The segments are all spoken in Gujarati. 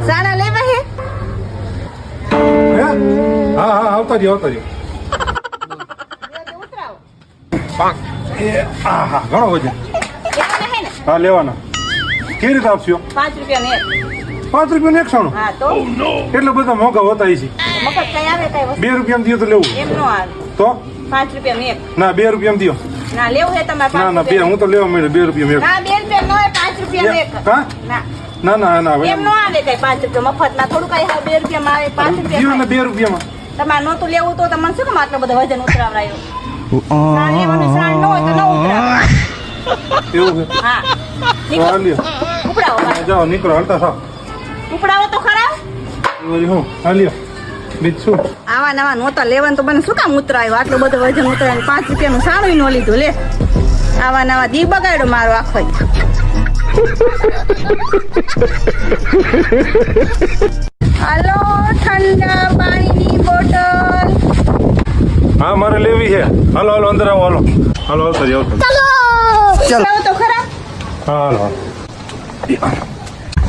સાડા લેવા હે? હા આવતા રહ્યો ઉતરાવો. હા ઘણો વજન. લેવાના હે ને? હા લેવાના. કેવી રીતે આપશો? 5 રૂપિયા ને 5 રૂપિયા 100. હા તો એટલા બધા મોંઘા હોતા છે. મફત કઈ આવે કઈ વસ્તુ 2 રૂપિયા દો તો લેવું. એમ નો આવે. તો 5 રૂપિયા ને 1. ના 2 રૂપિયા દો. ના લેવું હે તમારે 5 ના બે હું તો લેવા મળે 2 રૂપિયા ના 2 રૂપિયા નો હોય 5 રૂપિયા ને 1. હા ના એમ નો આવે કઈ 5 રૂપિયા મફત માં થોડું કઈ 2 રૂપિયા માં આવે 5 દીવો રૂપિયા ને 2 રૂપિયામાં. તમારે નહોતું લેવું તો તમને શું કામ આટલો બધો વજન ઉતરાવરાયો? સાણ લેવાનું સાણ ન હોય તો ન ઉતરાવ. એવું છે. હા તો આ લ્યો. ઉપડાવો પાછો. જાઓ નીકળો હાલતા થાવ. ઉપડાવો તો ખરા. હું હા લ્યો બીજું શું? આવા નવા નહોતા લેવાનું તો મને શું કામ ઉતરાયો? આટલું બધું વજન ઉતરાય 5 રૂપિયાનું સાણું ન લીધું લે. આવા નવા દી બગાડ્યો મારો આખો. હાલો ઠંડા પાણીની બોટલ. હા મારે લેવી છે. હાલો અંદર આવો હાલો આવતા જાવ. ચાલો તો ખરા. હાલો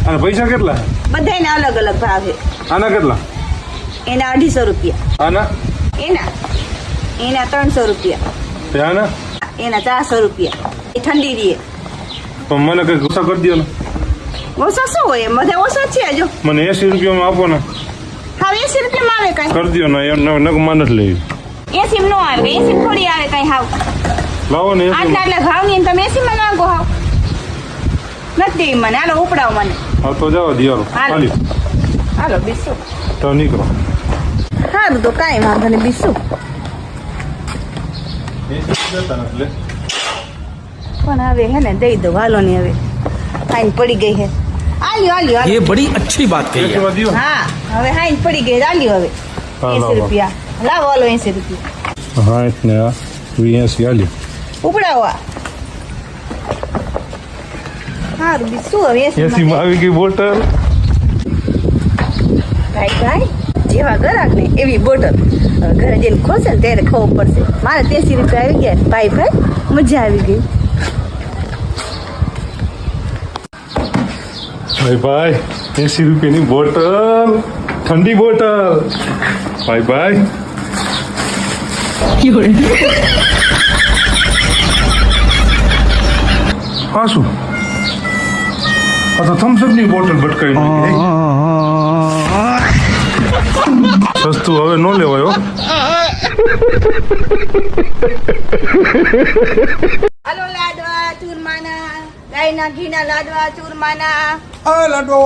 અને પૈસા કેટલા? બધાયને અલગ અલગ ભાવ છે. આના કેટલા? એના 250 રૂપિયા. આના એના 300 રૂપિયા. આના એના 400 રૂપિયા. એ ઠંડી રીએ. પણ મને કઈ ગુસ્સા કરી દો ને. ઓછા શું હોય એમ બધા ઓછા છે જો. મને 80 રૂપિયામાં આપો ને. હા 80 રૂપિયામાં આવે કઈ. કરી દો ને એમ નગ માન જ લેવી. 80 નો આવે 80 થોડી આવે કઈ હાવ. લાવો ને 80 આટલા ભાવ ની તમે 80 માં માંગો હાવ. નથી મને હાલો ઉપડાવો મને. હા તો જાઓ દિયારો. હાલો. હાલો બીસું. તો નીકળો. સારું તો કાંઈ વાંધો નહીં બીસું. પણ હવે હે ને દઈ દો હાલો ને હવે હાઈન પડી ગઈ હે. આલ્યો ये बड़ी अच्छी बात कही है। દિયો. હા હવે હાઈન પડી ગઈ આલ્યો હવે હા, 80 લાવો. રૂપિયા લાવો હાલો 80 રૂપિયા 60 ને 80 આલ્યો. ઉપડાવો આ. સારું બીસું હવે 80 માં આવી ગઈ બોટલ. ભાઈ જેવા ગ્રાહક ને એવી બોટલ. હવે ઘરે જઈને ખોલશે ને ત્યારે ખબર પડશે. મારે 80 રૂપિયા આવી ગયા ભાઈ મજા આવી ગઈ. ભાઈ 80 રૂપિયાની બોટલ ઠંડી બોટલ. ભાઈ હા શું આ તો થમ્સઅપ ની બોટલ ભટકાઈ નાખી. સસ્તું હવે ન લેવાય હો. હાલો લાડવા ચૂરમાના ગાયના ઘીના લાડવા ચૂરમાના. આ લાડવા